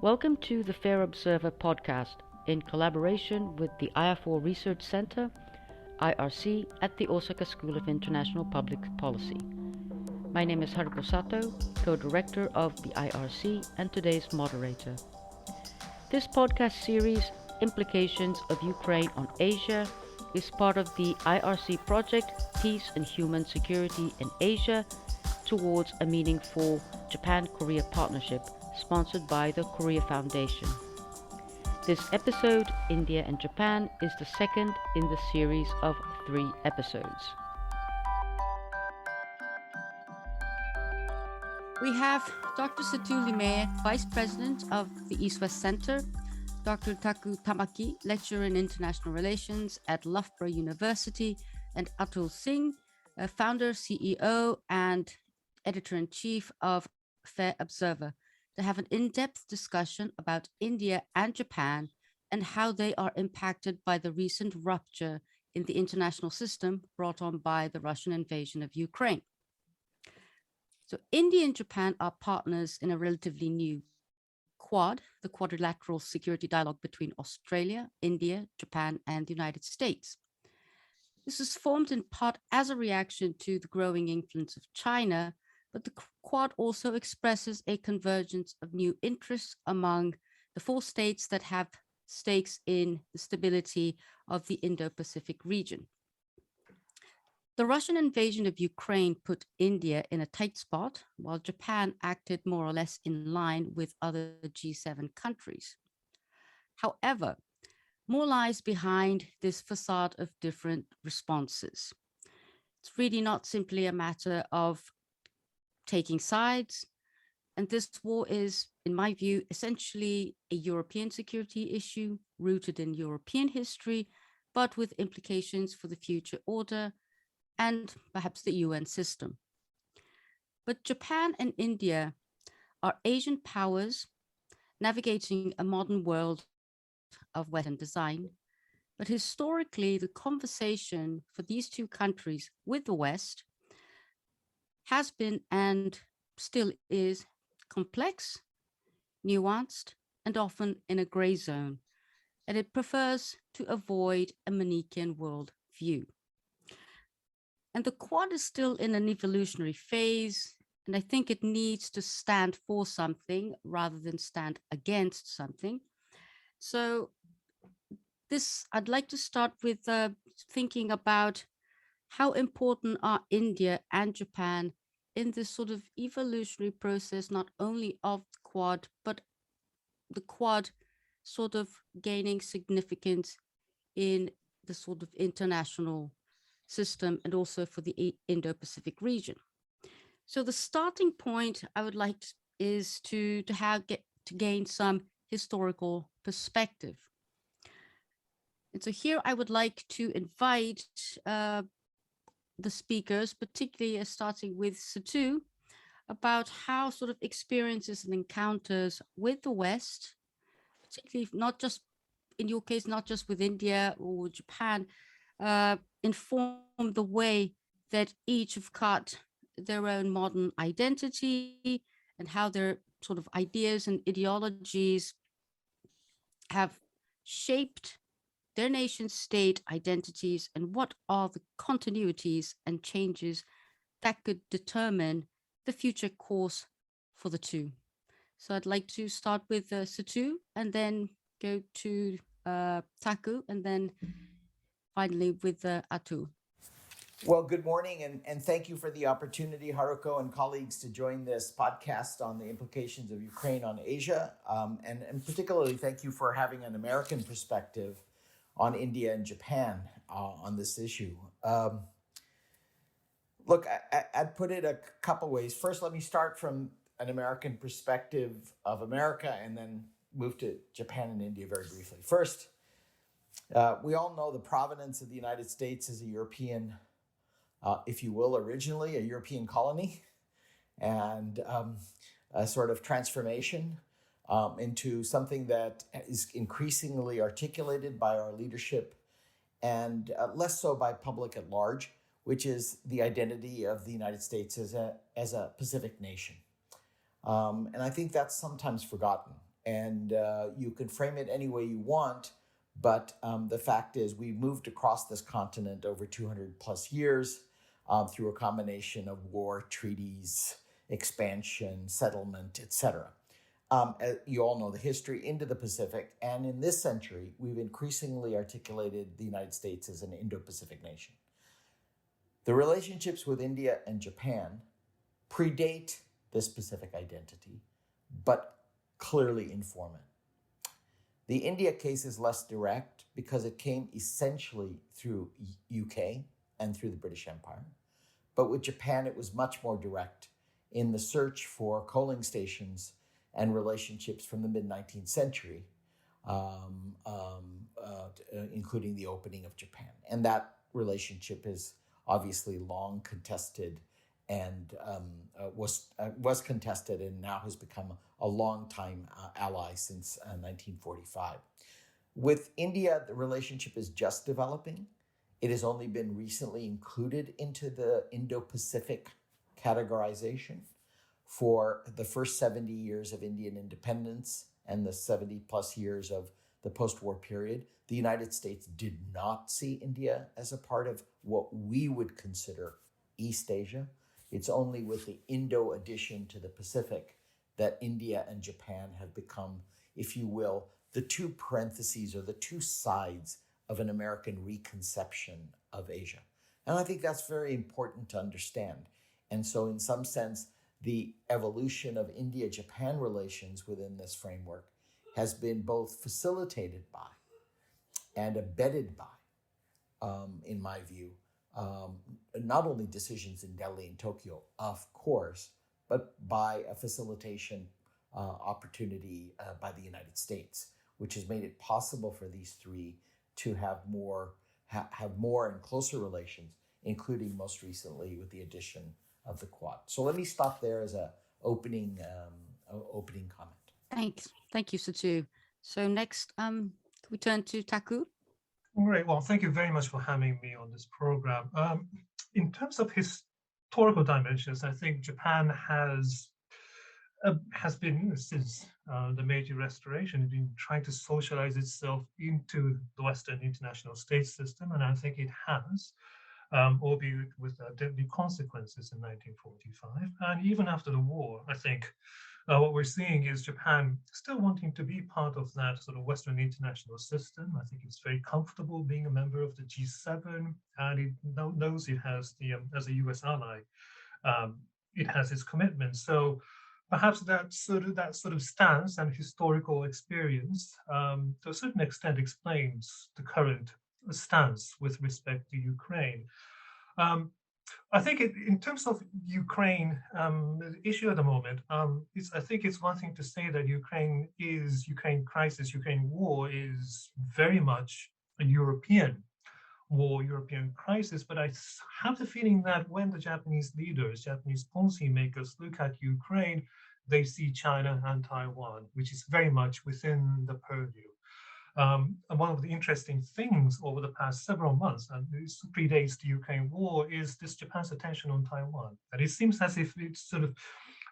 Welcome to the Fair Observer podcast in collaboration with the IR4 Research Center, IRC, at the Osaka School of International Public Policy. My name is Haruko Satoh, co-director of the IRC and today's moderator. This podcast series, Implications of Ukraine on Asia, is part of the IRC project Peace and Human Security in Asia towards a meaningful Japan-Korea partnership sponsored by the Korea Foundation. This episode, India and Japan, is the second in the series of 3 episodes. We have Dr. Satu Limaye, Vice President of the East-West Center, Dr. Taku Tamaki, Lecturer in International Relations at Loughborough University, and Atul Singh, Founder, CEO, and Editor-in-Chief of Fair Observer, to have an in-depth discussion about India and Japan and how they are impacted by the recent rupture in the international system brought on by the Russian invasion of Ukraine. So India and Japan are partners in a relatively new Quad, the quadrilateral security dialogue between Australia, India, Japan, and the United States. This is formed in part as a reaction to the growing influence of China, but the Quad also expresses a convergence of new interests among the 4 states that have stakes in the stability of the Indo-Pacific region. The Russian invasion of Ukraine put India in a tight spot, while Japan acted more or less in line with other G7 countries. However, more lies behind this facade of different responses. It's really not simply a matter of taking sides, and this war is, in my view, essentially a European security issue rooted in European history, but with implications for the future order and perhaps the UN system. But Japan and India are Asian powers navigating a modern world of Western design, but historically the conversation for these 2 countries with the West has been and still is complex, nuanced, and often in a gray zone, and it prefers to avoid a Manichaean world view. And the Quad is still in an evolutionary phase, and I think it needs to stand for something rather than stand against something. So I'd like to start with thinking about how important are India and Japan in this sort of evolutionary process, not only of the Quad, but the Quad sort of gaining significance in the sort of international system and also for the Indo-Pacific region. So the starting point I would like is to gain some historical perspective. And so here I would like to invite the speakers, particularly starting with Satu, about how sort of experiences and encounters with the West, particularly not just, in your case, not just with India or Japan, inform the way that each have cut their own modern identity and how their sort of ideas and ideologies have shaped their nation state identities, and what are the continuities and changes that could determine the future course for the 2. So I'd like to start with Satu and then go to Taku and then finally with Atul. Well, good morning, and thank you for the opportunity, Haruko and colleagues, to join this podcast on the implications of Ukraine on Asia. And particularly thank you for having an American perspective on India and Japan on this issue. Look, I'd put it a couple ways. First, let me start from an American perspective of America and then move to Japan and India very briefly. First, we all know the provenance of the United States as a European, if you will, originally a European colony, and a sort of transformation into something that is increasingly articulated by our leadership and less so by public at large, which is the identity of the United States as a Pacific nation. And I think that's sometimes forgotten. And you can frame it any way you want, but the fact is, we moved across this continent over 200 plus years through a combination of war, treaties, expansion, settlement, etc. You all know the history into the Pacific, and in this century, we've increasingly articulated the United States as an Indo-Pacific nation. The relationships with India and Japan predate this Pacific identity, but clearly inform it. The India case is less direct because it came essentially through UK and through the British Empire. But with Japan, it was much more direct in the search for coaling stations and relationships from the mid-19th century, including the opening of Japan. And that relationship is obviously long contested and was contested and now has become a long-time ally since 1945. With India, the relationship is just developing. It has only been recently included into the Indo-Pacific categorization. For the first 70 years of Indian independence and the 70 plus years of the post-war period, the United States did not see India as a part of what we would consider East Asia. It's only with the Indo addition to the Pacific that India and Japan have become, if you will, the two parentheses or the two sides of an American reconception of Asia. And I think that's very important to understand. And so in some sense, the evolution of India-Japan relations within this framework has been both facilitated by and abetted by, in my view, not only decisions in Delhi and Tokyo, of course, but by a facilitation opportunity by the United States, which has made it possible for these three to have more and closer relations, including most recently with the addition of the Quad. So let me stop there as a opening comment. Thank you, Satu. So next, can we turn to Taku? Great. Well, thank you very much for having me on this program. In terms of historical dimensions, I think Japan has been, since the Meiji Restoration, been trying to socialize itself into the Western international state system, and I think it has, albeit with deadly consequences in 1945. And even after the war, I think what we're seeing is Japan still wanting to be part of that sort of Western international system. I think it's very comfortable being a member of the G7, and it knows it has as a US ally, it has its commitment. So perhaps that sort of stance and historical experience, to a certain extent, explains the current stance with respect to Ukraine. I think in terms of Ukraine, the issue at the moment, I think it's one thing to say that Ukraine crisis, Ukraine war is very much a European war, European crisis. But I have the feeling that when the Japanese leaders, Japanese policymakers look at Ukraine, they see China and Taiwan, which is very much within the purview. And one of the interesting things over the past several months, and this predates the Ukraine war, is this Japan's attention on Taiwan. And it seems as if it's sort of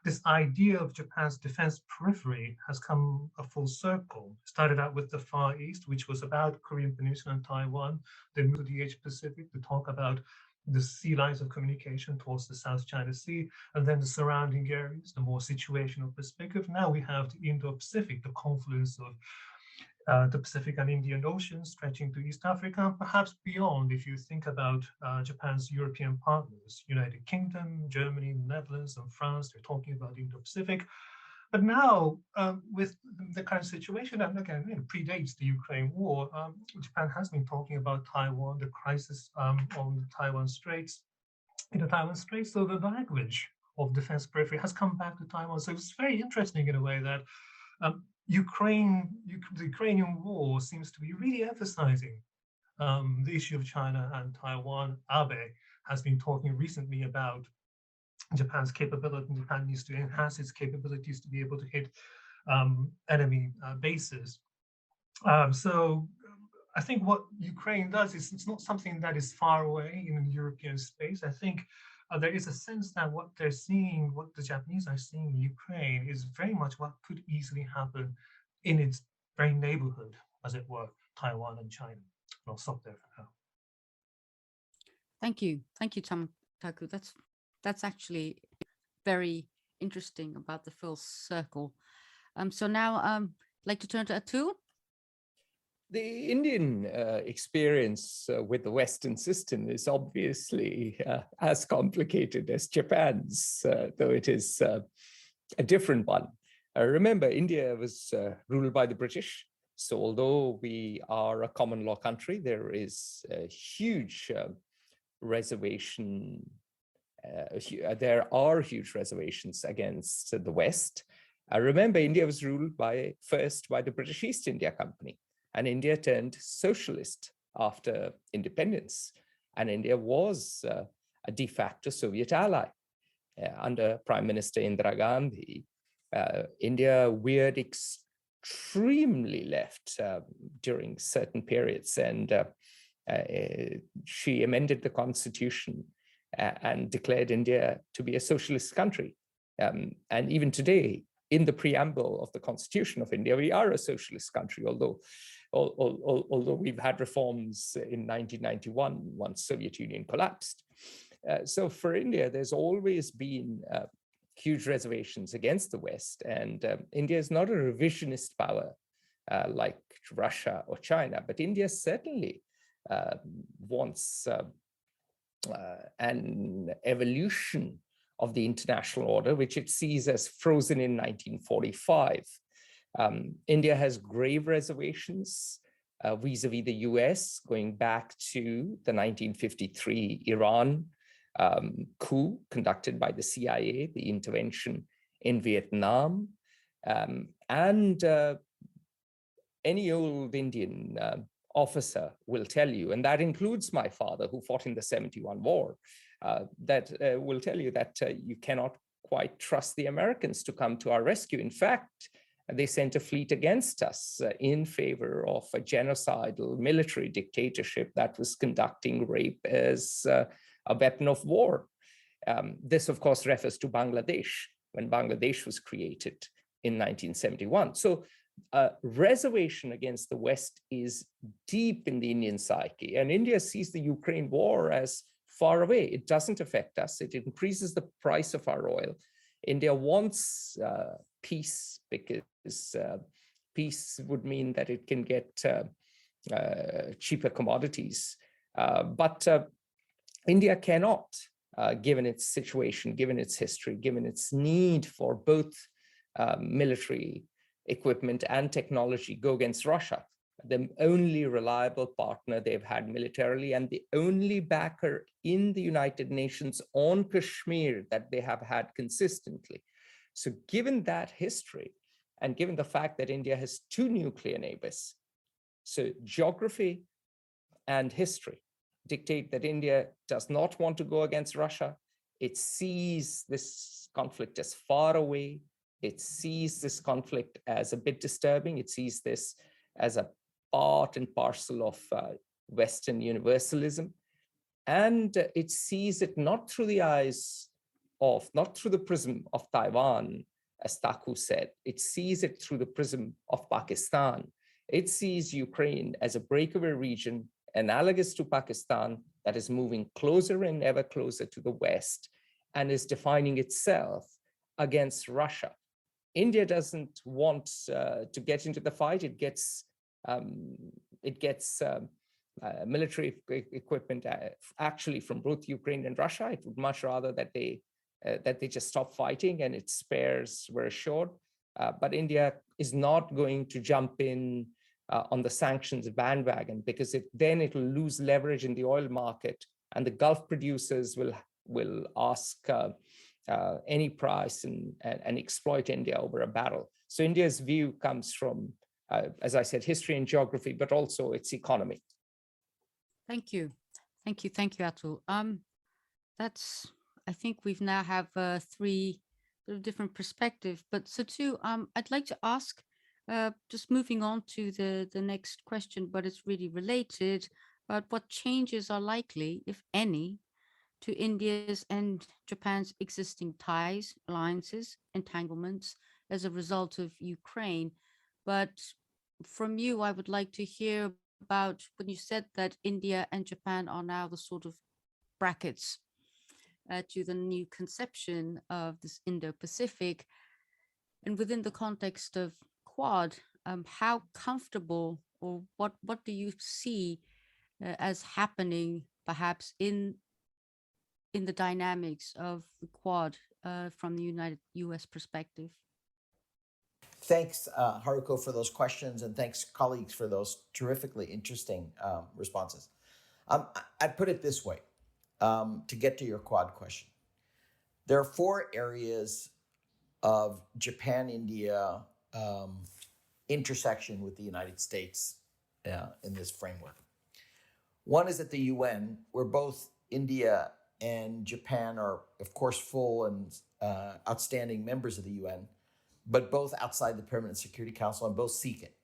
this idea of Japan's defense periphery has come a full circle. It started out with the Far East, which was about Korean Peninsula and Taiwan, then moved to the Asia Pacific to talk about the sea lines of communication towards the South China Sea, and then the surrounding areas, the more situational perspective. Now we have the Indo-Pacific, the confluence of the Pacific and Indian Ocean stretching to East Africa, and perhaps beyond if you think about Japan's European partners, United Kingdom, Germany, Netherlands, and France, they're talking about Indo-Pacific. But now, with the current situation, and again, it predates the Ukraine war, Japan has been talking about Taiwan, the crisis on the Taiwan Straits, in the Taiwan Straits. So the language of defense periphery has come back to Taiwan. So it's very interesting in a way that the Ukrainian war seems to be really emphasizing the issue of China and Taiwan. Abe has been talking recently about Japan's capability. Japan needs to enhance its capabilities to be able to hit enemy bases. So I think what Ukraine does is it's not something that is far away in the European space. I think there is a sense that what they're seeing, what the Japanese are seeing in Ukraine, is very much what could easily happen in its very neighborhood, as it were, Taiwan and China. And I'll stop there for now. Thank you, Taku. That's actually very interesting about the full circle. So now I'd like to turn to Atul. The Indian experience with the Western system is obviously as complicated as Japan's, though it is a different one. Remember, India was ruled by the British. So although we are a common law country, there is a huge reservation. There are huge reservations against the West. Remember, India was ruled first by the British East India Company, and India turned socialist after independence. And India was a de facto Soviet ally. Under Prime Minister Indira Gandhi, India veered extremely left during certain periods, and she amended the constitution and declared India to be a socialist country. And even today, in the preamble of the Constitution of India, we are a socialist country, although we've had reforms in 1991 once Soviet Union collapsed. So for India, there's always been huge reservations against the West, and India is not a revisionist power like Russia or China, but India certainly wants an evolution of the international order, which it sees as frozen in 1945. India has grave reservations vis-a-vis the US, going back to the 1953 Iran coup conducted by the CIA, the intervention in Vietnam, and any old Indian officer will tell you, and that includes my father, who fought in the 71 war, that will tell you that you cannot quite trust the Americans to come to our rescue. In fact, they sent a fleet against us in favor of a genocidal military dictatorship that was conducting rape as a weapon of war. This, of course, refers to Bangladesh, when Bangladesh was created in 1971. So reservation against the West is deep in the Indian psyche, and India sees the Ukraine war as far away. It doesn't affect us. It increases the price of our oil. India wants peace, because peace would mean that it can get cheaper commodities. But India cannot, given its situation, given its history, given its need for both military equipment and technology, go against Russia, the only reliable partner they've had militarily, and the only backer in the United Nations on Kashmir that they have had consistently. So given that history, and given the fact that India has two nuclear neighbors, so geography and history dictate that India does not want to go against Russia. It sees this conflict as far away. It sees this conflict as a bit disturbing. It sees this as a part and parcel of Western universalism. And it sees it not through the eyes of, not through the prism of Taiwan, as Taku said. It sees it through the prism of Pakistan. It sees Ukraine as a breakaway region analogous to Pakistan that is moving closer and ever closer to the West and is defining itself against Russia. India doesn't want to get into the fight. It gets military equipment actually from both Ukraine and Russia. It would much rather that they just stop fighting and its spares were assured. But India is not going to jump in on the sanctions bandwagon, because then it will lose leverage in the oil market, and the Gulf producers will ask any price and exploit India over a barrel. So India's view comes from, as I said, history and geography, but also its economy. Thank you, Atul. I think we've now have three sort of different perspectives. But Satu, I'd like to ask, just moving on to the next question, but it's really related, about what changes are likely, if any, to India's and Japan's existing ties, alliances, entanglements as a result of Ukraine. But from you, I would like to hear about when you said that India and Japan are now the sort of brackets to the new conception of this Indo-Pacific, and within the context of Quad, how comfortable or what do you see as happening, perhaps in the dynamics of the Quad from the U.S. perspective? Thanks, Haruko, for those questions, and thanks, colleagues, for those terrifically interesting responses. I'd put it this way, to get to your Quad question. There are 4 areas of Japan-India intersection with the United States in this framework. One is at the UN, where both India and Japan are, of course, full and outstanding members of the UN, but both outside the Permanent Security Council and both seek it.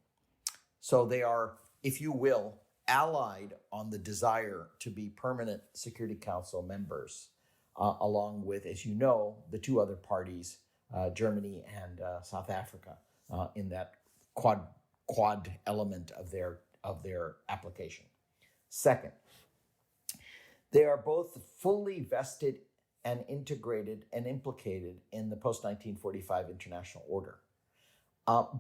So they are, if you will, allied on the desire to be Permanent Security Council members, along with, as you know, the 2 other parties, Germany and South Africa, in that quad element of their application. Second, they are both fully vested and integrated and implicated in the post-1945 international order,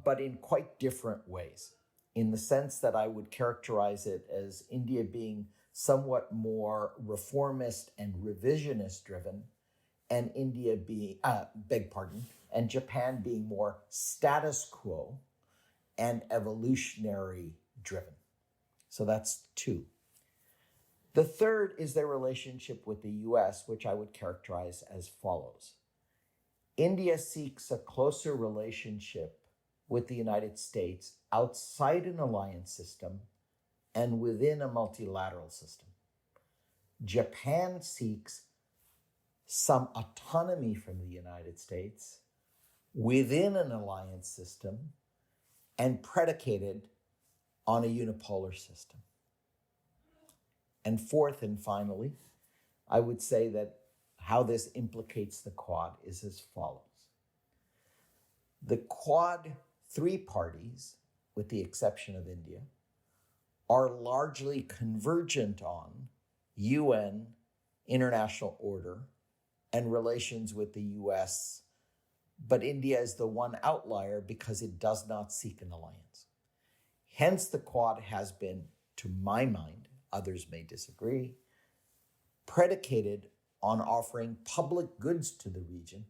but in quite different ways, in the sense that I would characterize it as India being somewhat more reformist and revisionist driven, and India being, and Japan being more status quo and evolutionary driven. So that's 2. The third is their relationship with the US, which I would characterize as follows. India seeks a closer relationship with the United States outside an alliance system and within a multilateral system. Japan seeks some autonomy from the United States within an alliance system and predicated on a unipolar system. And fourth and finally, I would say that how this implicates the Quad is as follows. The Quad 3 parties, with the exception of India, are largely convergent on UN, international order, and relations with the US, but India is the one outlier because it does not seek an alliance. Hence, the Quad has been, to my mind, others may disagree, predicated on offering public goods to the region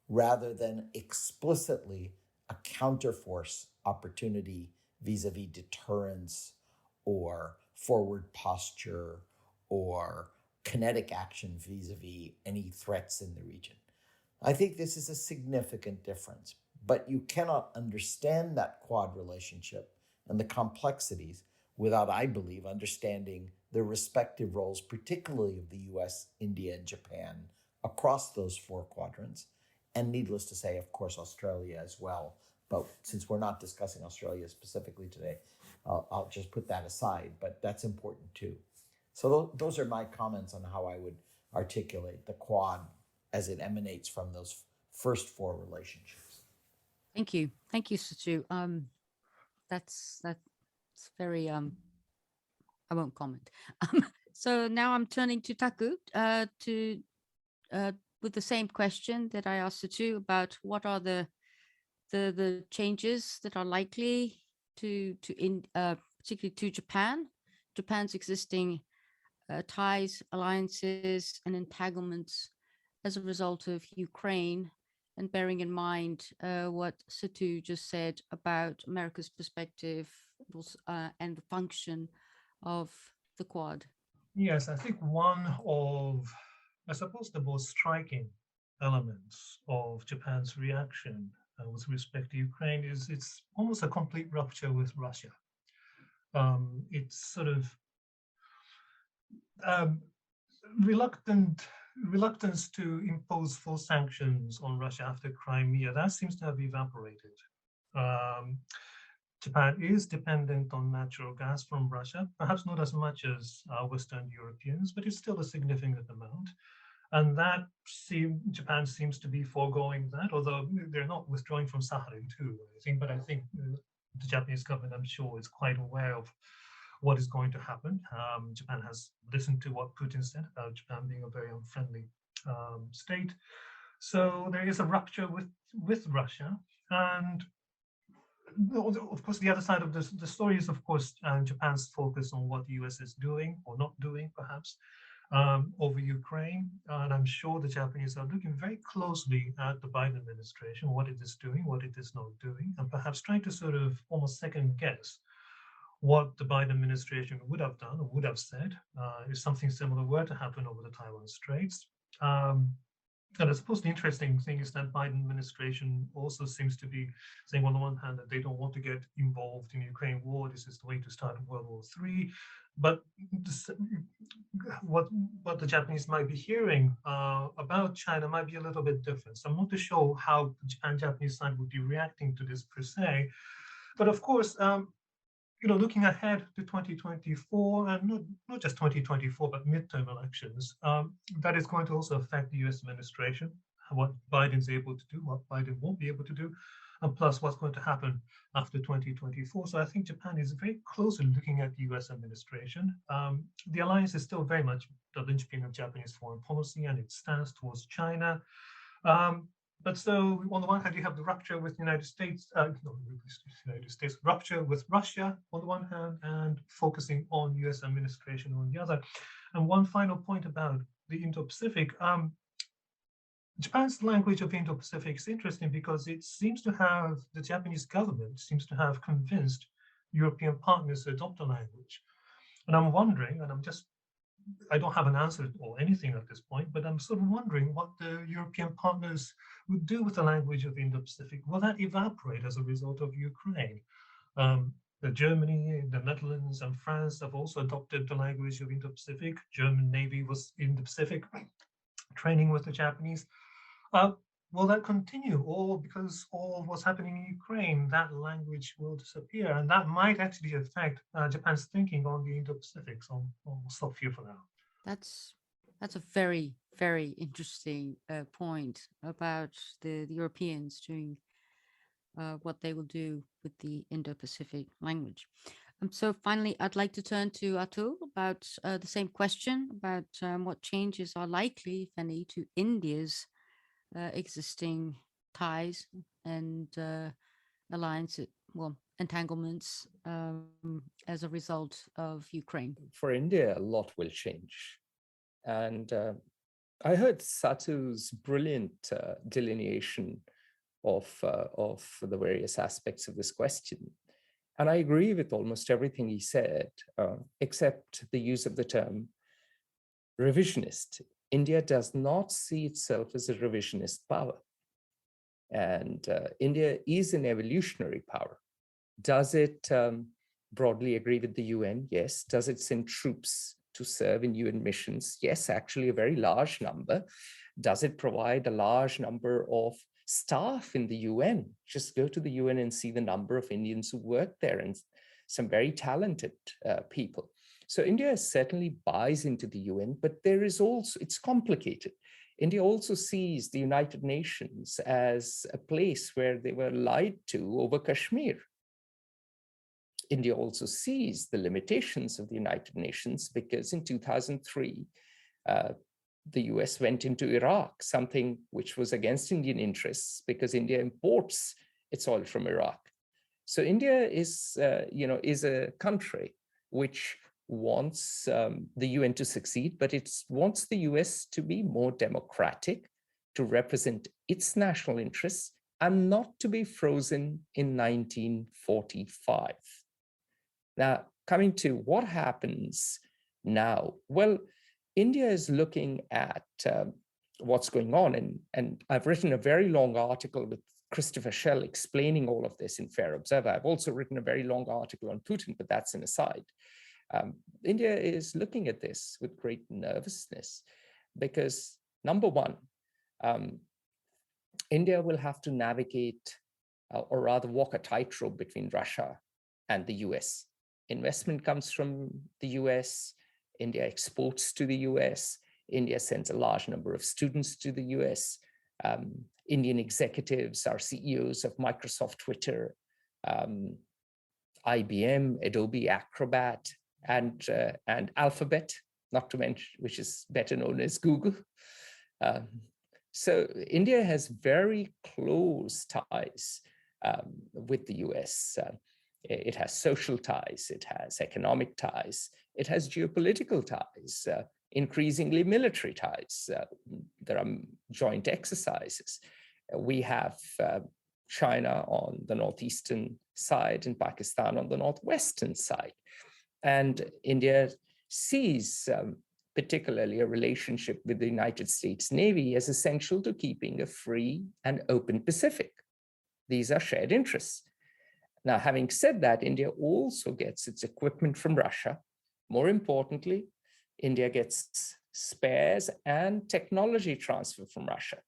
rather than explicitly a counterforce opportunity vis-a-vis deterrence or forward posture or kinetic action vis-a-vis any threats in the region. I think this is a significant difference, but you cannot understand that Quad relationship and the complexities without, I believe, understanding the respective roles, particularly of the US, India, and Japan across those 4 quadrants. And needless to say, of course, Australia as well. But since we're not discussing Australia specifically today, I'll just put that aside, but that's important too. So those are my comments on how I would articulate the Quad as it emanates from those first 4 relationships. Thank you, Satu. That's very I won't comment. So now I'm turning to Taku with the same question that I asked Satu about what are the changes that are likely particularly to Japan's existing ties, alliances, and entanglements as a result of Ukraine, and bearing in mind what Satu just said about America's perspective and the function of the Quad. Yes, I think one of, I suppose, the most striking elements of Japan's reaction with respect to Ukraine is it's almost a complete rupture with Russia. It's sort of reluctance to impose full sanctions on Russia after Crimea. That seems to have evaporated. Japan is dependent on natural gas from Russia, perhaps not as much as Western Europeans, but it's still a significant amount. And that Japan seems to be foregoing that, although they're not withdrawing from Sakhalin too, I think. But I think the Japanese government, I'm sure, is quite aware of what is going to happen. Japan has listened to what Putin said about Japan being a very unfriendly state. So there is a rupture with Russia. And of course, the other side of the story is, of course, Japan's focus on what the US is doing or not doing, perhaps, over Ukraine. And I'm sure the Japanese are looking very closely at the Biden administration, what it is doing, what it is not doing, and perhaps trying to sort of almost second guess what the Biden administration would have done or would have said if something similar were to happen over the Taiwan Straits. And I suppose the interesting thing is that Biden administration also seems to be saying, on the one hand, that they don't want to get involved in the Ukraine war. This is the way to start World War III. But this, what the Japanese might be hearing about China might be a little bit different. So I'm not too sure how the Japanese side would be reacting to this per se. But of course, looking ahead to 2024, and not just 2024, but midterm elections, that is going to also affect the US administration, what Biden's able to do, what Biden won't be able to do, and plus what's going to happen after 2024. So I think Japan is very closely looking at the US administration. The alliance is still very much the linchpin of Japanese foreign policy and its stance towards China. But so on the one hand, you have the rupture with the United States, rupture with Russia on the one hand, and focusing on US administration on the other. And one final point about the Indo-Pacific. Japan's language of Indo-Pacific is interesting because it seems to have, the Japanese government seems to have convinced European partners to adopt a language. And I'm wondering, and I don't have an answer or anything at this point, but I'm sort of wondering what the European partners would do with the language of Indo-Pacific. Will that evaporate as a result of Ukraine? Germany, the Netherlands, and France have also adopted the language of Indo-Pacific. German Navy was in the Pacific training with the Japanese. Will that continue, or because all what's happening in Ukraine, that language will disappear, and that might actually affect Japan's thinking on the Indo-Pacific? So I'll stop here for now. That's a very, very interesting point about the Europeans doing what they will do with the Indo-Pacific language. So finally, I'd like to turn to Atul about the same question about what changes are likely, if any, to India's existing ties and alliances, entanglements as a result of Ukraine. For India, a lot will change. And I heard Satu's brilliant delineation of the various aspects of this question. And I agree with almost everything he said, except the use of the term revisionist. India does not see itself as a revisionist power. And India is an evolutionary power. Does it broadly agree with the UN? Yes. Does it send troops to serve in UN missions? Yes, actually a very large number. Does it provide a large number of staff in the UN? Just go to the UN and see the number of Indians who work there, and some very talented people. So India certainly buys into the UN, but there is also, it's complicated. India also sees the United Nations as a place where they were lied to over Kashmir. India also sees the limitations of the United Nations because in 2003, the US went into Iraq, something which was against Indian interests because India imports its oil from Iraq. So India is a country which wants the UN to succeed, but it wants the US to be more democratic, to represent its national interests, and not to be frozen in 1945. Now, coming to what happens now, well, India is looking at what's going on, and I've written a very long article with Christopher Schell explaining all of this in Fair Observer. I've also written a very long article on Putin, but that's an aside. India is looking at this with great nervousness because, number one, India will have to navigate or rather walk a tightrope between Russia and the US. Investment comes from the US, India exports to the US, India sends a large number of students to the US. Indian executives are CEOs of Microsoft, Twitter, IBM, Adobe Acrobat, and Alphabet, not to mention, which is better known as Google. So India has very close ties with the US. It has social ties, it has economic ties, it has geopolitical ties, increasingly military ties. There are joint exercises. We have China on the northeastern side and Pakistan on the northwestern side. And India sees particularly a relationship with the United States Navy as essential to keeping a free and open Pacific. These are shared interests. Now, having said that, India also gets its equipment from Russia. More importantly, India gets spares and technology transfer from Russia.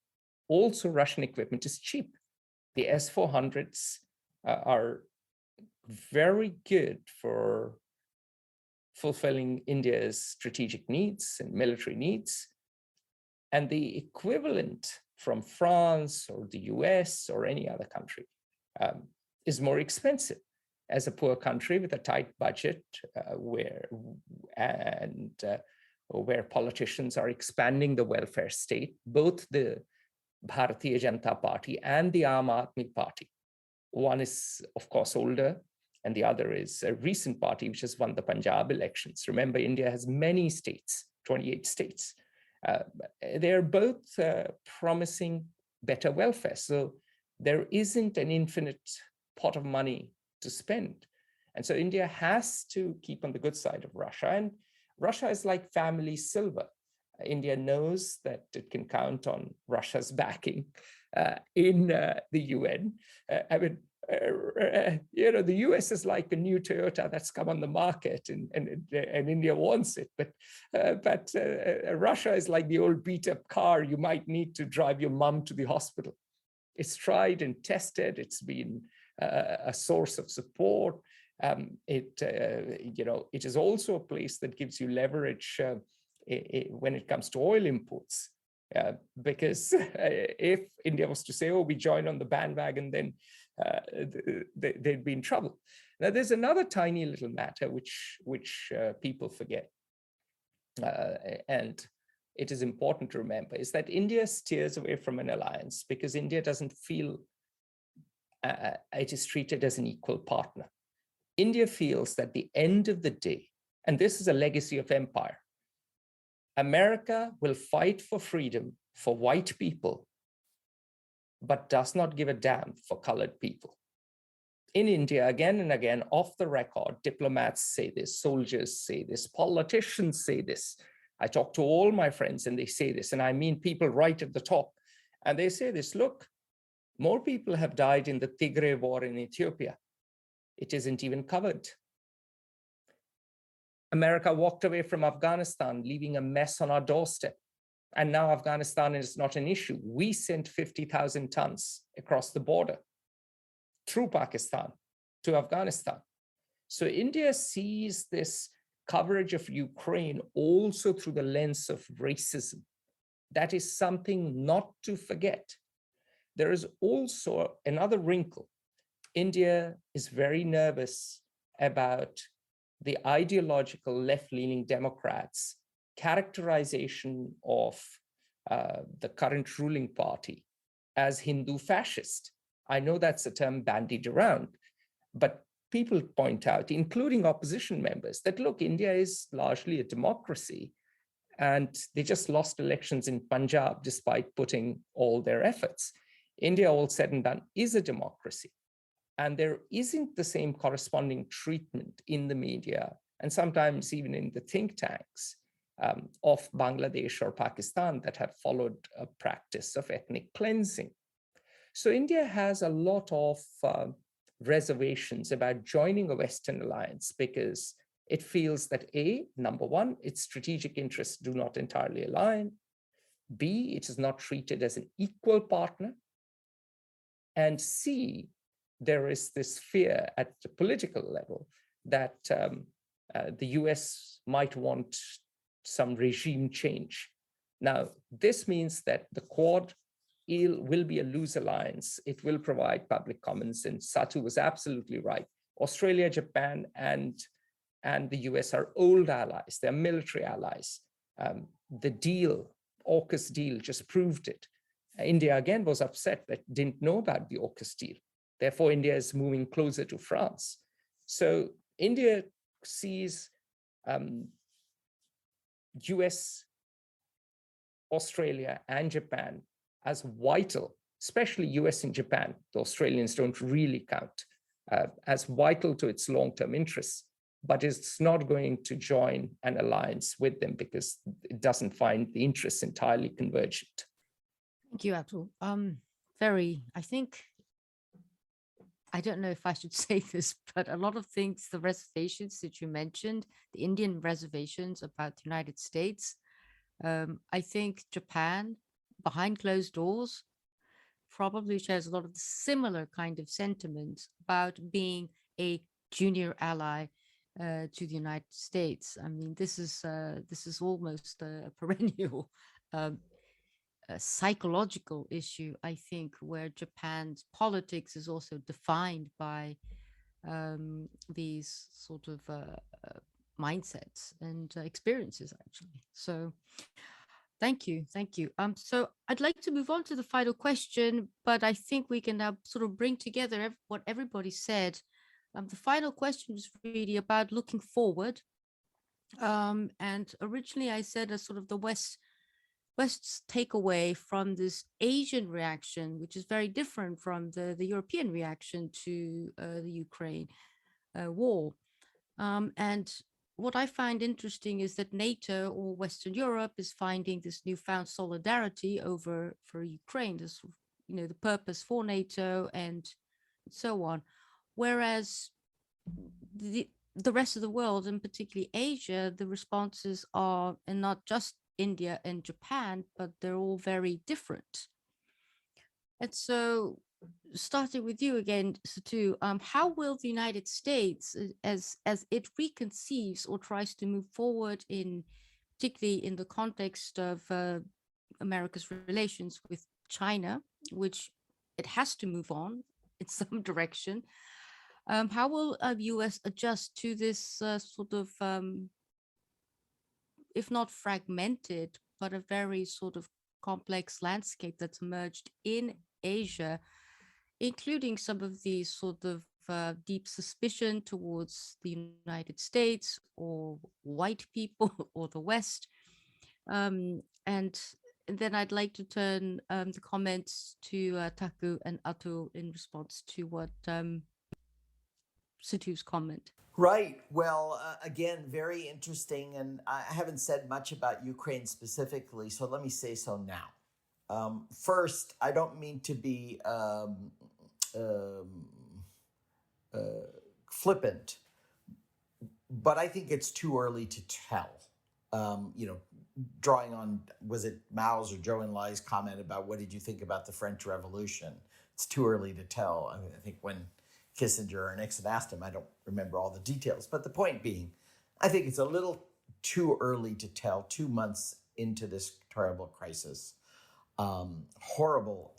Also, Russian equipment is cheap. The S-400s are very good for fulfilling India's strategic needs and military needs. And the equivalent from France or the US or any other country is more expensive. As a poor country with a tight budget where politicians are expanding the welfare state, both the Bharatiya Janata Party and the Aam Aadmi Party. One is, of course, older, and the other is a recent party which has won the Punjab elections. Remember, India has many states, 28 states. They're both promising better welfare. So there isn't an infinite pot of money to spend. And so India has to keep on the good side of Russia. And Russia is like family silver. India knows that it can count on Russia's backing in the UN. The US is like a new Toyota that's come on the market, and India wants it. But Russia is like the old beat-up car you might need to drive your mom to the hospital. It's tried and tested. It's been a source of support. It is also a place that gives you leverage when it comes to oil imports. Because if India was to say, oh, we join on the bandwagon, then they'd be in trouble. Now, there's another tiny little matter which people forget. And it is important to remember, is that India steers away from an alliance because India doesn't feel it is treated as an equal partner. India feels that at the end of the day, and this is a legacy of empire, America will fight for freedom for white people, but does not give a damn for colored people. In India, again and again, off the record, diplomats say this, soldiers say this, politicians say this. I talk to all my friends and they say this, and I mean people right at the top. And they say this, look, more people have died in the Tigray war in Ethiopia. It isn't even covered. America walked away from Afghanistan, leaving a mess on our doorstep. And now Afghanistan is not an issue. We sent 50,000 tons across the border through Pakistan to Afghanistan. So India sees this coverage of Ukraine also through the lens of racism. That is something not to forget. There is also another wrinkle. India is very nervous about the ideological left-leaning Democrats' characterization of the current ruling party as Hindu fascist. I know that's a term bandied around, but people point out, including opposition members, that look, India is largely a democracy, and they just lost elections in Punjab despite putting all their efforts. India, all said and done, is a democracy. And there isn't the same corresponding treatment in the media, and sometimes even in the think tanks of Bangladesh or Pakistan that have followed a practice of ethnic cleansing. So India has a lot of reservations about joining a Western alliance because it feels that A, number one, its strategic interests do not entirely align. B, it is not treated as an equal partner. And C, there is this fear at the political level that the US might want some regime change. Now, this means that the Quad will be a loose alliance. It will provide public comments, and Satu was absolutely right. Australia, Japan, and the US are old allies. They're military allies. The deal, AUKUS deal, just proved it. India again was upset that didn't know about the AUKUS deal. Therefore, India is moving closer to France. So India sees US, Australia, and Japan as vital, especially US and Japan. The Australians don't really count, as vital to its long-term interests, but it's not going to join an alliance with them because it doesn't find the interests entirely convergent. Thank you, Atul. I think, I don't know if I should say this, but a lot of things, the reservations that you mentioned, the Indian reservations about the United States, I think Japan, behind closed doors, probably shares a lot of the similar kind of sentiments about being a junior ally to the United States. I mean, this is almost a perennial a psychological issue, I think, where Japan's politics is also defined by these sort of mindsets and experiences, actually. So thank you. So I'd like to move on to the final question, but I think we can now sort of bring together what everybody said. The final question is really about looking forward. And originally I said as sort of the West's takeaway from this Asian reaction, which is very different from the European reaction to the Ukraine war. And what I find interesting is that NATO or Western Europe is finding this newfound solidarity for Ukraine, this, the purpose for NATO and so on. Whereas the rest of the world, and particularly Asia, the responses are, and not just India and Japan, but they're all very different. And so, starting with you again, Satu, how will the United States, as it reconceives or tries to move forward particularly in the context of America's relations with China, which it has to move on in some direction, how will US adjust to this sort of if not fragmented, but a very sort of complex landscape that's emerged in Asia, including some of these sort of deep suspicion towards the United States or white people or the West. And then I'd like to turn the comments to Taku and Atul in response to what Situ's comment. Right. Well, again, very interesting. And I haven't said much about Ukraine specifically, so let me say so now. First, I don't mean to be flippant, but I think it's too early to tell. Drawing on, was it Mao's or Zhou Enlai's comment about what did you think about the French Revolution? It's too early to tell. I mean, I think when Kissinger or Nixon asked him, I don't remember all the details. But the point being, I think it's a little too early to tell 2 months into this terrible crisis. Horrible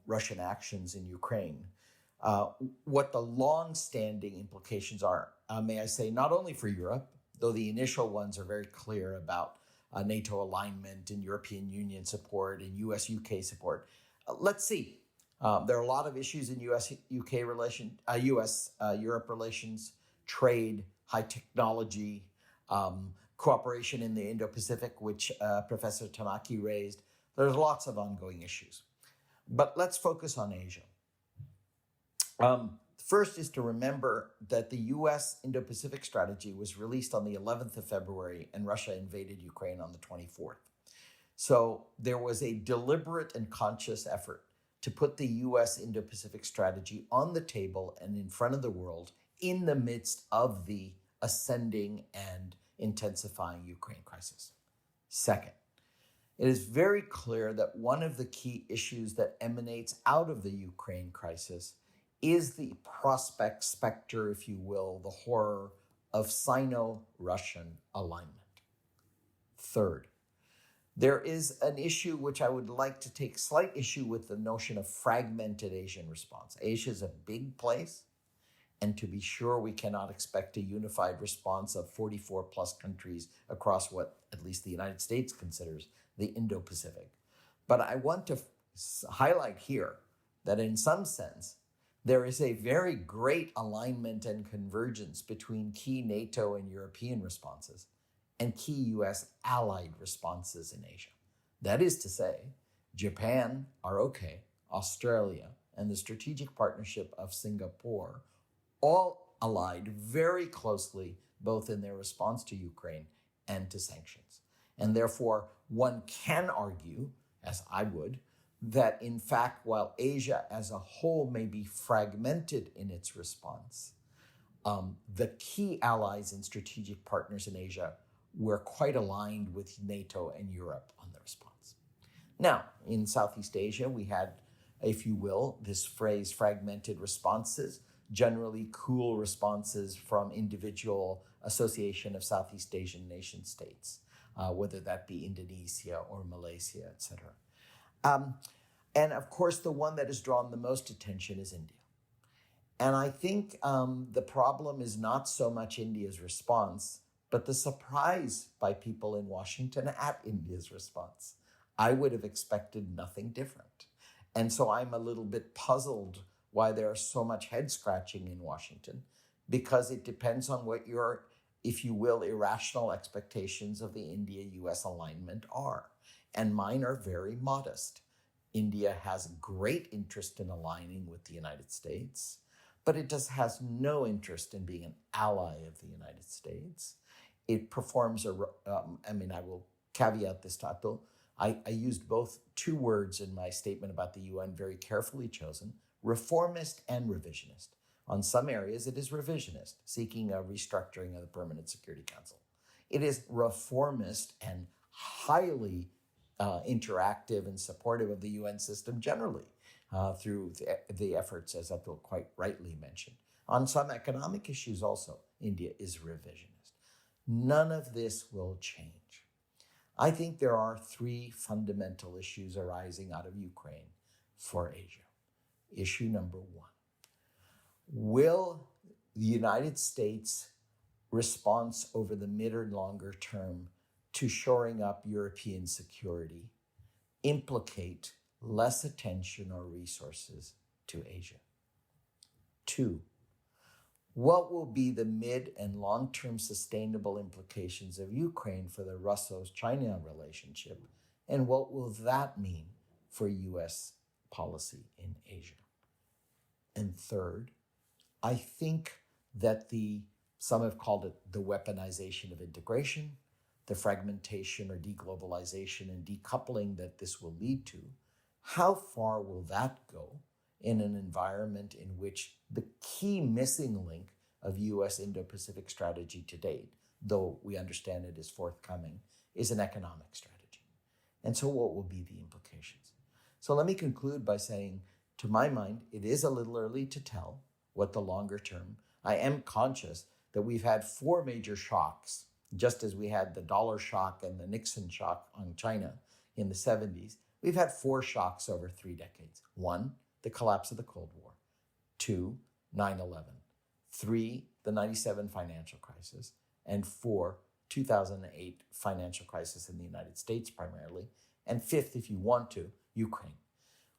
Russian actions in Ukraine. What the long-standing implications are, may I say, not only for Europe, though the initial ones are very clear about NATO alignment and European Union support and US-UK support. Let's see. There are a lot of issues in US-UK relation, US-Europe relations, trade, high technology, cooperation in the Indo-Pacific, which Professor Tamaki raised. There's lots of ongoing issues. But let's focus on Asia. First is to remember that the US Indo-Pacific strategy was released on the 11th of February and Russia invaded Ukraine on the 24th. So there was a deliberate and conscious effort to put the US Indo-Pacific strategy on the table and in front of the world in the midst of the ascending and intensifying Ukraine crisis. Second, it is very clear that one of the key issues that emanates out of the Ukraine crisis is the prospect specter, if you will, the horror of Sino-Russian alignment. Third, there is an issue which I would like to take slight issue with the notion of fragmented Asian response. Asia is a big place, And to be sure, we cannot expect a unified response of 44 plus countries across what at least the United States considers the Indo-Pacific. But I want to highlight here that in some sense, there is a very great alignment and convergence between key NATO and European responses and key US allied responses in Asia. That is to say, Japan, ROK, Australia, and the strategic partnership of Singapore all allied very closely, both in their response to Ukraine and to sanctions. And therefore, one can argue, as I would, that in fact, while Asia as a whole may be fragmented in its response, the key allies and strategic partners in Asia were quite aligned with NATO and Europe on the response. Now, in Southeast Asia, we had, if you will, this phrase fragmented responses, generally cool responses from individual association of Southeast Asian nation states, whether that be Indonesia or Malaysia, etc. And of course, the one that has drawn the most attention is India. And I think the problem is not so much India's response, but the surprise by people in Washington at India's response. I would have expected nothing different. And so I'm a little bit puzzled why there's so much head scratching in Washington, because it depends on what your, if you will, irrational expectations of the India-US alignment are. And mine are very modest. India has great interest in aligning with the United States, but it just has no interest in being an ally of the United States. It performs I will caveat this, Taku. I used both two words in my statement about the UN, very carefully chosen, reformist and revisionist. On some areas, it is revisionist, seeking a restructuring of the Permanent Security Council. It is reformist and highly interactive and supportive of the UN system generally through the efforts, as Atul quite rightly mentioned. On some economic issues also, India is revisionist. None of this will change. I think there are three fundamental issues arising out of Ukraine for Asia. Issue number one, will the United States response over the mid or longer term to shoring up European security implicate less attention or resources to Asia? Two, what will be the mid and long-term sustainable implications of Ukraine for the Russo-China relationship? And what will that mean for US policy in Asia? And third, I think that some have called it the weaponization of integration, the fragmentation or deglobalization and decoupling that this will lead to. How far will that go in an environment in which the key missing link of US Indo-Pacific strategy to date, though we understand it is forthcoming, is an economic strategy? And so what will be the implications? So let me conclude by saying, to my mind, it is a little early to tell what the longer term. I am conscious that we've had four major shocks, just as we had the dollar shock and the Nixon shock on China in the 70s. We've had four shocks over 3 decades. One, the collapse of the Cold War. Two, 9/11. Three, the 97 financial crisis. And four, 2008 financial crisis in the United States primarily. And fifth, if you want to, Ukraine.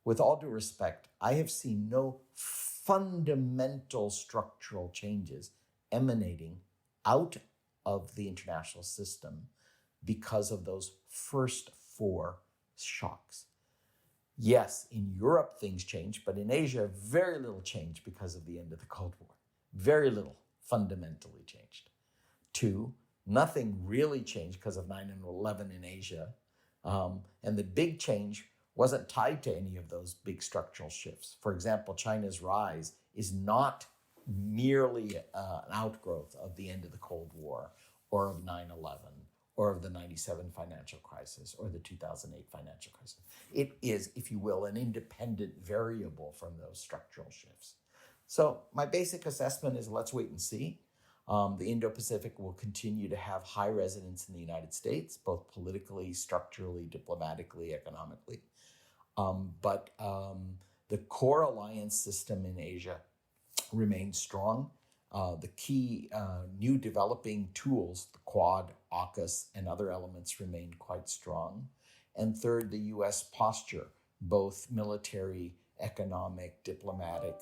With all due respect, I have seen no fundamental structural changes emanating out of the international system because of those first four shocks. Yes, in Europe things changed, but in Asia, very little changed because of the end of the Cold War. Very little fundamentally changed. Two, nothing really changed because of 9/11 in Asia. And the big change wasn't tied to any of those big structural shifts. For example, China's rise is not merely an outgrowth of the end of the Cold War or of 9/11 or of the 97 financial crisis or the 2008 financial crisis. It is, if you will, an independent variable from those structural shifts. So my basic assessment is let's wait and see. The Indo-Pacific will continue to have high resonance in the United States, both politically, structurally, diplomatically, economically. But the core alliance system in Asia remains strong. The key new developing tools, the Quad, AUKUS, and other elements remain quite strong. And third, the US posture, both military, economic, diplomatic,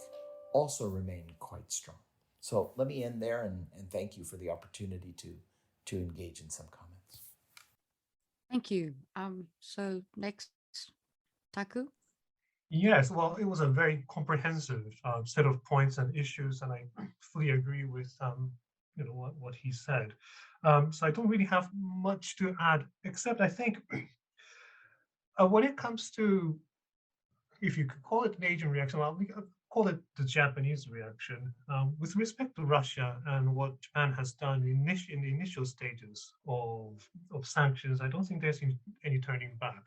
also remain quite strong. So let me end there and thank you for the opportunity to engage in some comments. Thank you. So next, Taku. Yes, well, it was a very comprehensive set of points and issues, and I fully agree with what he said. So I don't really have much to add, except I think when it comes to, if you could call it an Asian reaction, well, we could call it the Japanese reaction with respect to Russia and what Japan has done in the initial stages of sanctions. I don't think there's any turning back.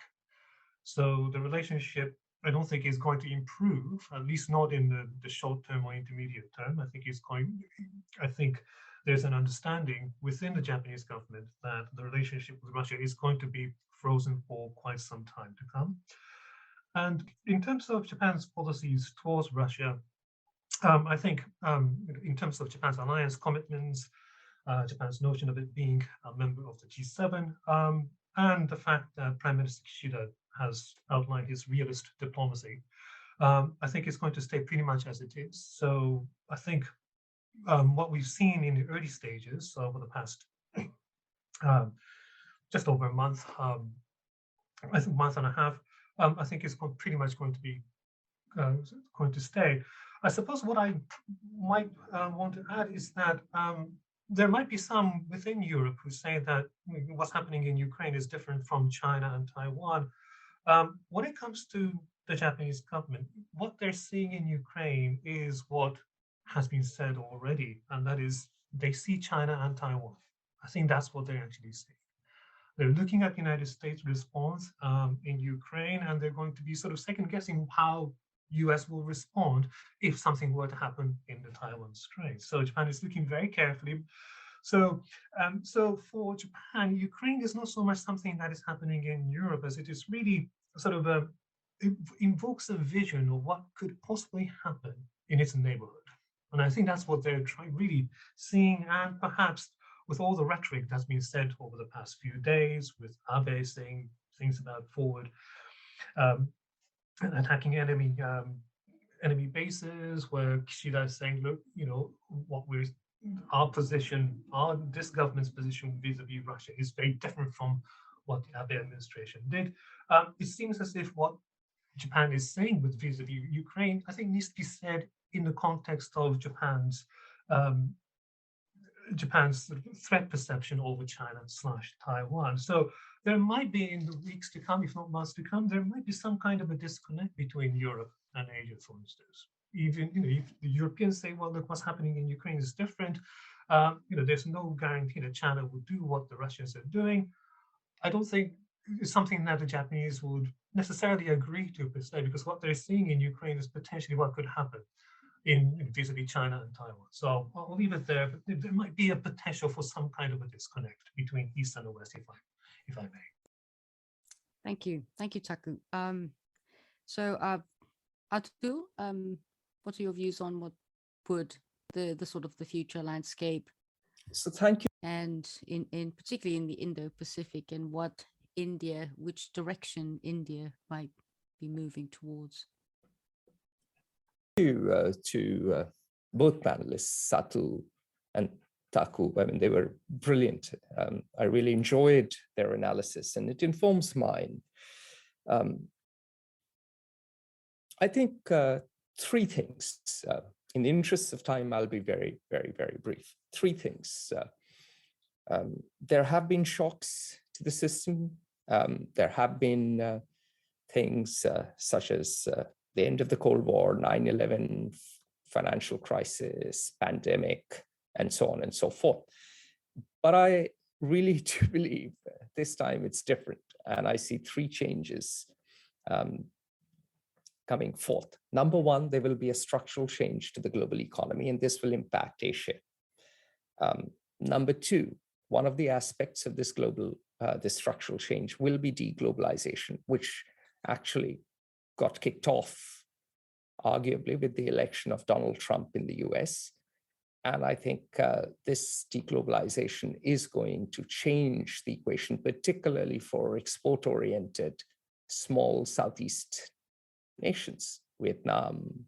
So the relationship, I don't think is going to improve, at least not in the short term or intermediate term. I think there's an understanding within the Japanese government that the relationship with Russia is going to be frozen for quite some time to come. And in terms of Japan's policies towards Russia, I think in terms of Japan's alliance commitments, Japan's notion of it being a member of the G7, and the fact that Prime Minister Kishida has outlined his realist diplomacy, I think it's going to stay pretty much as it is. So I think what we've seen in the early stages over the past just over a month, I think month and a half, I think is pretty much going to be going to stay. I suppose what I might want to add is that there might be some within Europe who say that what's happening in Ukraine is different from China and Taiwan. When it comes to the Japanese government, what they're seeing in Ukraine is what has been said already, and that is they see China and Taiwan. I think that's what they're actually seeing. They're looking at the United States response in Ukraine, and they're going to be sort of second guessing how US will respond if something were to happen in the Taiwan Strait. So Japan is looking very carefully. So for Japan, Ukraine is not so much something that is happening in Europe as it is really sort of it invokes a vision of what could possibly happen in its neighborhood. And I think that's what they're really seeing, and perhaps with all the rhetoric that's been said over the past few days, with Abe saying things about forward attacking enemy bases, where Kishida is saying, look, this government's position vis-a-vis Russia is very different from what the Abe administration did. It seems as if what Japan is saying with vis-a-vis Ukraine, I think needs to be said in the context of Japan's threat perception over China/Taiwan. So there might be, in the weeks to come, if not months to come, there might be some kind of a disconnect between Europe and Asia, for instance. Even if the Europeans say, well, look, what's happening in Ukraine is different. There's no guarantee that China would do what the Russians are doing. I don't think it's something that the Japanese would necessarily agree to per se, because what they're seeing in Ukraine is potentially what could happen in vis-a-vis China and Taiwan. So I'll leave it there, but there might be a potential for some kind of a disconnect between East and the West, if I may. Thank you, Taku. So Atul, what are your views on what would the sort of the future landscape? So thank you. And in particularly in the Indo-Pacific, and which direction India might be moving towards? To both panelists, Satu and Taku. I mean, they were brilliant. I really enjoyed their analysis, and it informs mine. I think three things. In the interest of time, I'll be very, very, very brief. Three things. There have been shocks to the system. There have been things such as the end of the Cold War, 9/11, financial crisis, pandemic, and so on and so forth. But I really do believe this time it's different. And I see three changes coming forth. Number one, there will be a structural change to the global economy, and this will impact Asia. Number two, one of the aspects of this this structural change will be deglobalization, which actually got kicked off arguably with the election of Donald Trump in the US. And I think this deglobalization is going to change the equation, particularly for export-oriented small Southeast nations, Vietnam,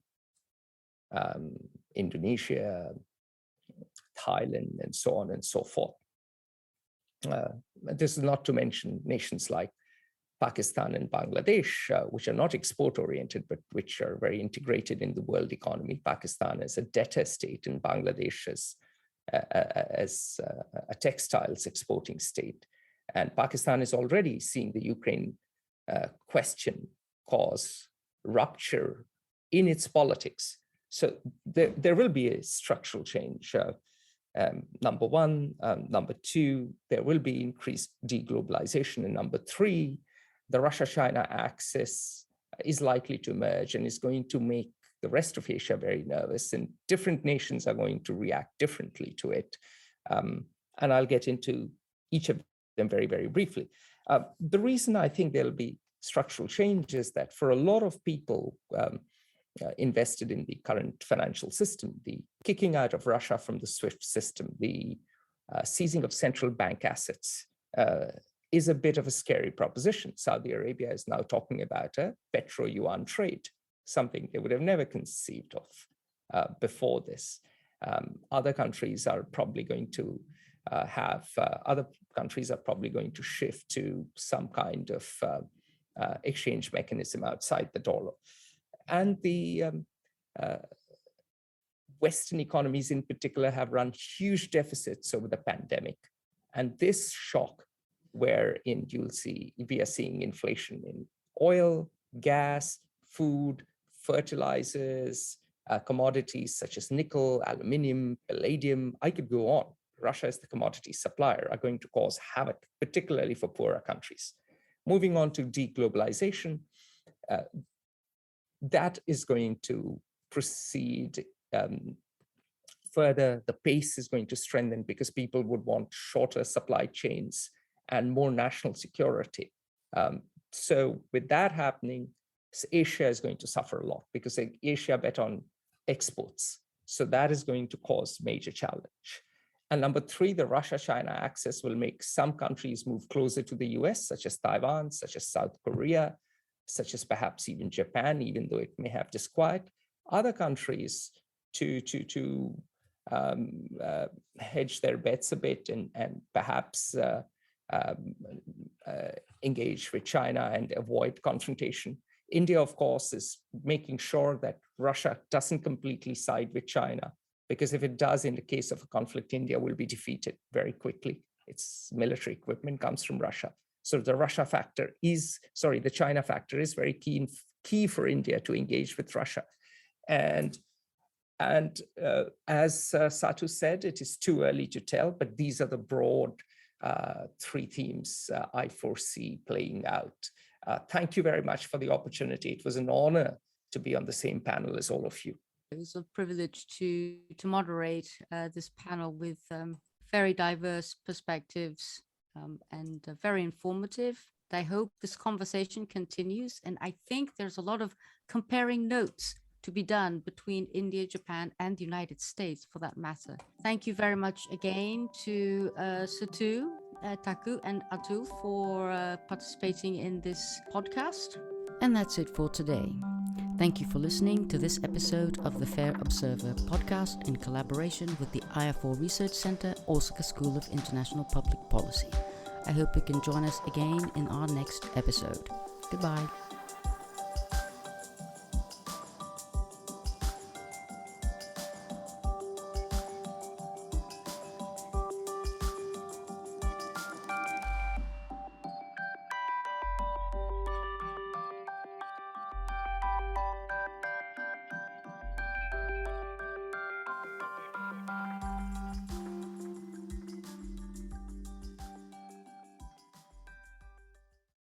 Indonesia, Thailand, and so on and so forth. This is not to mention nations like Pakistan and Bangladesh, which are not export-oriented, but which are very integrated in the world economy. Pakistan as a debtor state and Bangladesh as a textiles exporting state. And Pakistan is already seeing the Ukraine question cause rupture in its politics. So there will be a structural change. Number one. Number two, there will be increased deglobalization. And number three, the Russia-China axis is likely to emerge and is going to make the rest of Asia very nervous, and different nations are going to react differently to it. And I'll get into each of them very, very briefly. The reason I think there'll be structural change is that for a lot of people invested in the current financial system, the kicking out of Russia from the SWIFT system, the seizing of central bank assets, is a bit of a scary proposition. Saudi Arabia is now talking about a petro-yuan trade, something they would have never conceived of before this. Other countries are probably going to shift to some kind of exchange mechanism outside the dollar. And the Western economies in particular have run huge deficits over the pandemic. And this shock, wherein we are seeing inflation in oil, gas, food, fertilizers, commodities such as nickel, aluminium, palladium, I could go on. Russia as the commodity supplier are going to cause havoc, particularly for poorer countries. Moving on to deglobalization, that is going to proceed further. The pace is going to strengthen because people would want shorter supply chains and more national security. So with that happening, Asia is going to suffer a lot because Asia bet on exports. So that is going to cause major challenge. And number three, the Russia-China axis will make some countries move closer to the US, such as Taiwan, such as South Korea, such as perhaps even Japan, even though it may have disquiet. Other countries to hedge their bets a bit and perhaps engage with China and avoid confrontation. India, of course, is making sure that Russia doesn't completely side with China, because if it does, in the case of a conflict, India will be defeated very quickly. Its military equipment comes from Russia. So the China factor is very key for India to engage with Russia. And as Satu said, it is too early to tell, but these are the broad three themes I foresee playing out. Thank you very much for the opportunity. It was an honor to be on the same panel as all of you. It was a privilege to moderate this panel with very diverse perspectives and very informative. I hope this conversation continues, and I think there's a lot of comparing notes to be done between India, Japan, and the United States, for that matter. Thank you very much again to Satu, Taku, and Atul for participating in this podcast. And that's it for today. Thank you for listening to this episode of the Fair Observer podcast in collaboration with the IR4 Research Center, Osaka School of International Public Policy. I hope you can join us again in our next episode. Goodbye.